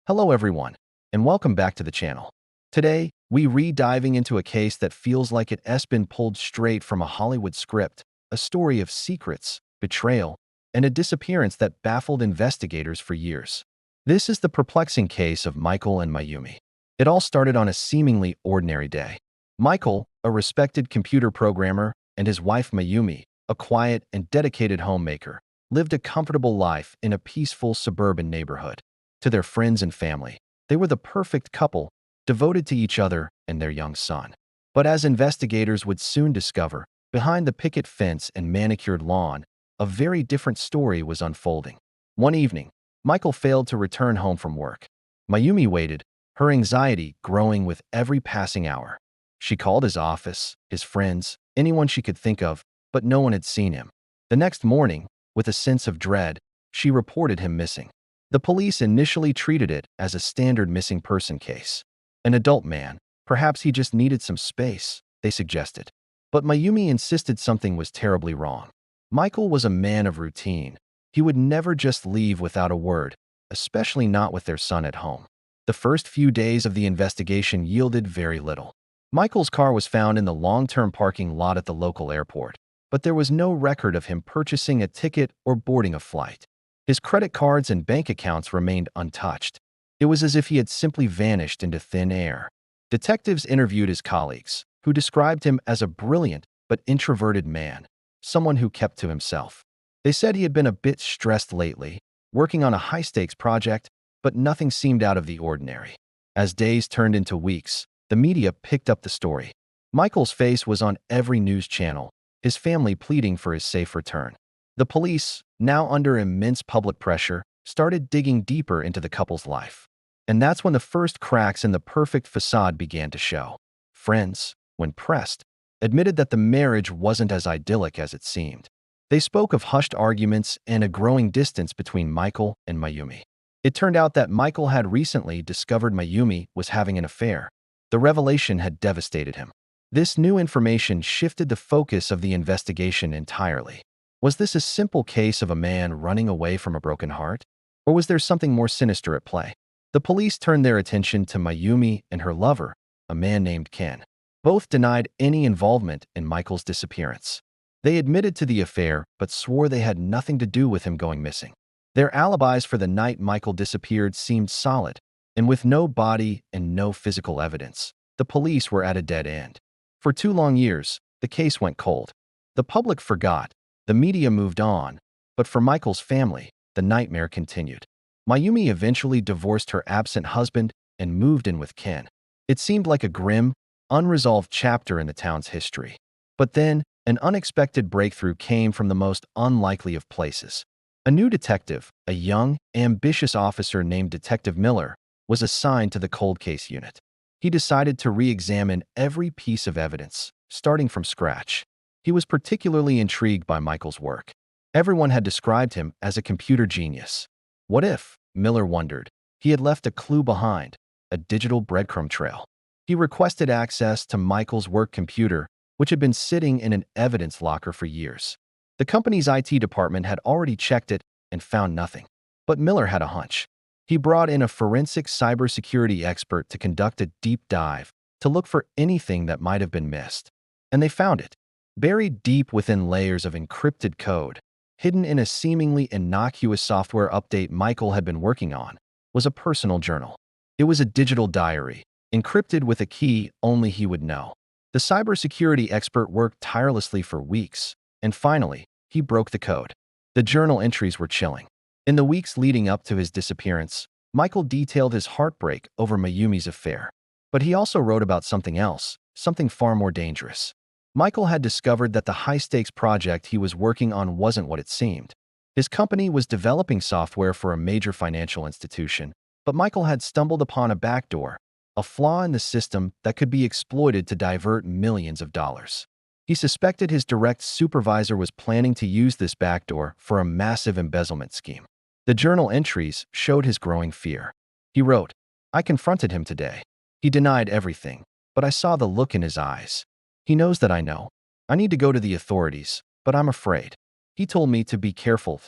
Hello everyone, and welcome back to the channel. Today, we re-diving into a case that feels like it has been pulled straight from a Hollywood script, a story of secrets, betrayal, and a disappearance that baffled investigators for years. This is the perplexing case of Michael and Mayumi. It all started on a seemingly ordinary day. Michael, a respected computer programmer, and his wife Mayumi, a quiet and dedicated homemaker, lived a comfortable life in a peaceful suburban neighborhood. To their friends and family, they were the perfect couple, devoted to each other and their young son. But as investigators would soon discover, behind the picket fence and manicured lawn, a very different story was unfolding. One evening, Michael failed to return home from work. Mayumi waited, her anxiety growing with every passing hour. She called his office, his friends, anyone she could think of, but no one had seen him. The next morning, with a sense of dread, she reported him missing. The police initially treated it as a standard missing person case. An adult man, perhaps he just needed some space, they suggested. But Mayumi insisted something was terribly wrong. Michael was a man of routine. He would never just leave without a word, especially not with their son at home. The first few days of the investigation yielded very little. Michael's car was found in the long-term parking lot at the local airport, but there was no record of him purchasing a ticket or boarding a flight. His credit cards and bank accounts remained untouched. It was as if he had simply vanished into thin air. Detectives interviewed his colleagues, who described him as a brilliant but introverted man, someone who kept to himself. They said he had been a bit stressed lately, working on a high-stakes project, but nothing seemed out of the ordinary. As days turned into weeks, the media picked up the story. Michael's face was on every news channel, his family pleading for his safe return. The police, now under immense public pressure, started digging deeper into the couple's life. And that's when the first cracks in the perfect facade began to show. Friends, when pressed, admitted that the marriage wasn't as idyllic as it seemed. They spoke of hushed arguments and a growing distance between Michael and Mayumi. It turned out that Michael had recently discovered Mayumi was having an affair. The revelation had devastated him. This new information shifted the focus of the investigation entirely. Was this a simple case of a man running away from a broken heart? Or was there something more sinister at play? The police turned their attention to Mayumi and her lover, a man named Ken. Both denied any involvement in Michael's disappearance. They admitted to the affair, but swore they had nothing to do with him going missing. Their alibis for the night Michael disappeared seemed solid, and with no body and no physical evidence, the police were at a dead end. For 2 long years, the case went cold. The public forgot. The media moved on, but for Michael's family, the nightmare continued. Mayumi eventually divorced her absent husband and moved in with Ken. It seemed like a grim, unresolved chapter in the town's history. But then, an unexpected breakthrough came from the most unlikely of places. A new detective, a young, ambitious officer named Detective Miller, was assigned to the cold case unit. He decided to re-examine every piece of evidence, starting from scratch. He was particularly intrigued by Michael's work. Everyone had described him as a computer genius. What if, Miller wondered, he had left a clue behind, a digital breadcrumb trail? He requested access to Michael's work computer, which had been sitting in an evidence locker for years. The company's IT department had already checked it and found nothing. But Miller had a hunch. He brought in a forensic cybersecurity expert to conduct a deep dive to look for anything that might have been missed. And they found it. Buried deep within layers of encrypted code, hidden in a seemingly innocuous software update Michael had been working on, was a personal journal. It was a digital diary, encrypted with a key only he would know. The cybersecurity expert worked tirelessly for weeks, and finally, he broke the code. The journal entries were chilling. In the weeks leading up to his disappearance, Michael detailed his heartbreak over Mayumi's affair. But he also wrote about something else, something far more dangerous. Michael had discovered that the high-stakes project he was working on wasn't what it seemed. His company was developing software for a major financial institution, but Michael had stumbled upon a backdoor, a flaw in the system that could be exploited to divert millions of dollars. He suspected his direct supervisor was planning to use this backdoor for a massive embezzlement scheme. The journal entries showed his growing fear. He wrote, "I confronted him today. He denied everything, but I saw the look in his eyes. He knows that I know. I need to go to the authorities, but I'm afraid. He told me to be careful."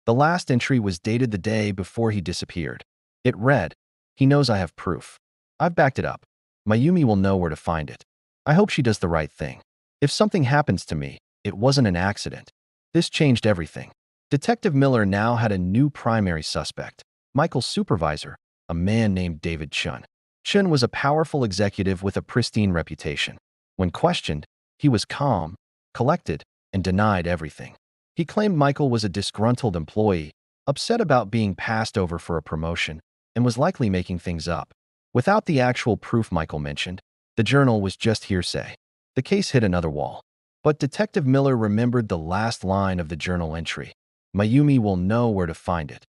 The last entry was dated the day before he disappeared. It read, He knows I have proof. I've backed it up. Mayumi will know where to find it. I hope she does the right thing. If something happens to me, it wasn't an accident. This changed everything. Detective Miller now had a new primary suspect, Michael's supervisor, a man named David Chun. Chun was a powerful executive with a pristine reputation. When questioned, he was calm, collected, and denied everything. He claimed Michael was a disgruntled employee, upset about being passed over for a promotion, and was likely making things up. Without the actual proof Michael mentioned, the journal was just hearsay. The case hit another wall. But Detective Miller remembered the last line of the journal entry. Mayumi will know where to find it.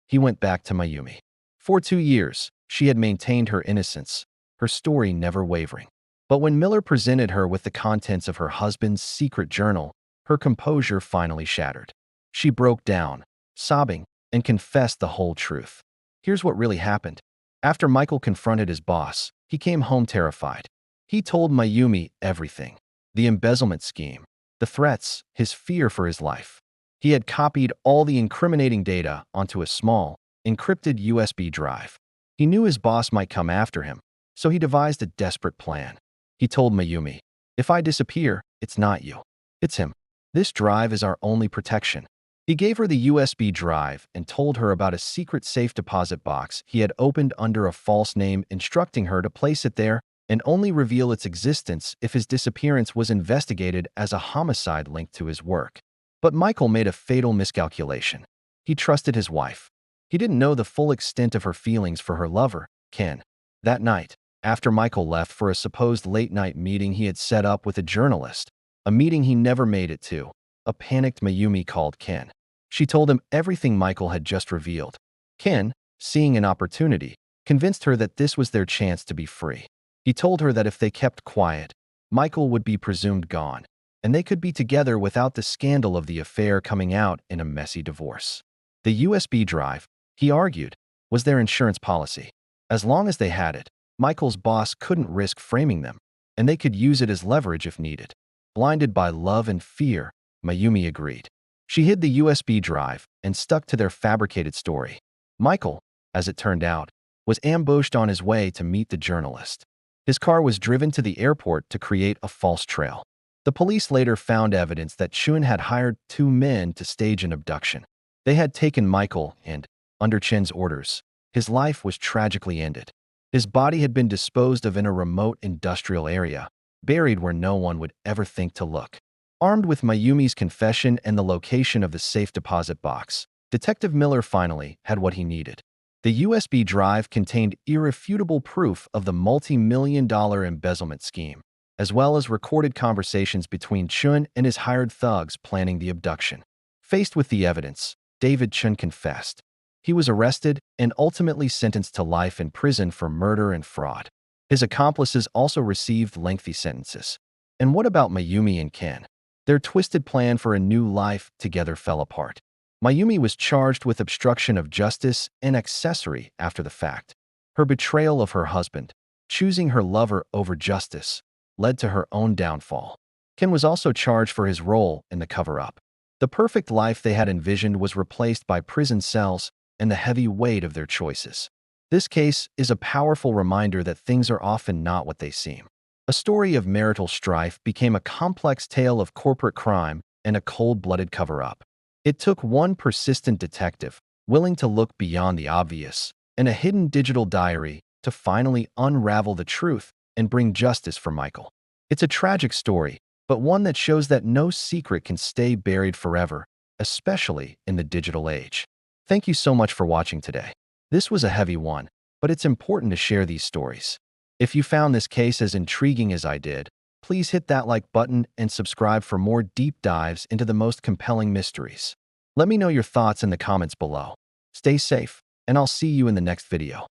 He went back to Mayumi. For 2 years, she had maintained her innocence, her story never wavering. But when Miller presented her with the contents of her husband's secret journal, her composure finally shattered. She broke down, sobbing, and confessed the whole truth. Here's what really happened. After Michael confronted his boss, he came home terrified. He told Mayumi everything. The embezzlement scheme, the threats, his fear for his life. He had copied all the incriminating data onto a small, encrypted USB drive. He knew his boss might come after him, so he devised a desperate plan. He told Mayumi, "If I disappear, it's not you. It's him. This drive is our only protection." He gave her the USB drive and told her about a secret safe deposit box he had opened under a false name, instructing her to place it there and only reveal its existence if his disappearance was investigated as a homicide linked to his work. But Michael made a fatal miscalculation. He trusted his wife. He didn't know the full extent of her feelings for her lover, Ken. That night, after Michael left for a supposed late-night meeting he had set up with a journalist, a meeting he never made it to, a panicked Mayumi called Ken. She told him everything Michael had just revealed. Ken, seeing an opportunity, convinced her that this was their chance to be free. He told her that if they kept quiet, Michael would be presumed gone, and they could be together without the scandal of the affair coming out in a messy divorce. The USB drive, he argued, was their insurance policy. As long as they had it, Michael's boss couldn't risk framing them, and they could use it as leverage if needed. Blinded by love and fear, Mayumi agreed. She hid the USB drive and stuck to their fabricated story. Michael, as it turned out, was ambushed on his way to meet the journalist. His car was driven to the airport to create a false trail. The police later found evidence that Chun had hired 2 men to stage an abduction. They had taken Michael and, under Chen's orders, his life was tragically ended. His body had been disposed of in a remote industrial area, buried where no one would ever think to look. Armed with Mayumi's confession and the location of the safe deposit box, Detective Miller finally had what he needed. The USB drive contained irrefutable proof of the multi-million-dollar embezzlement scheme, as well as recorded conversations between Chun and his hired thugs planning the abduction. Faced with the evidence, David Chun confessed. He was arrested and ultimately sentenced to life in prison for murder and fraud. His accomplices also received lengthy sentences. And what about Mayumi and Ken? Their twisted plan for a new life together fell apart. Mayumi was charged with obstruction of justice and accessory after the fact. Her betrayal of her husband, choosing her lover over justice, led to her own downfall. Ken was also charged for his role in the cover-up. The perfect life they had envisioned was replaced by prison cells and the heavy weight of their choices. This case is a powerful reminder that things are often not what they seem. A story of marital strife became a complex tale of corporate crime and a cold-blooded cover-up. It took one persistent detective, willing to look beyond the obvious, and a hidden digital diary to finally unravel the truth and bring justice for Michael. It's a tragic story, but one that shows that no secret can stay buried forever, especially in the digital age. Thank you so much for watching today. This was a heavy one, but it's important to share these stories. If you found this case as intriguing as I did, please hit that like button and subscribe for more deep dives into the most compelling mysteries. Let me know your thoughts in the comments below. Stay safe, and I'll see you in the next video.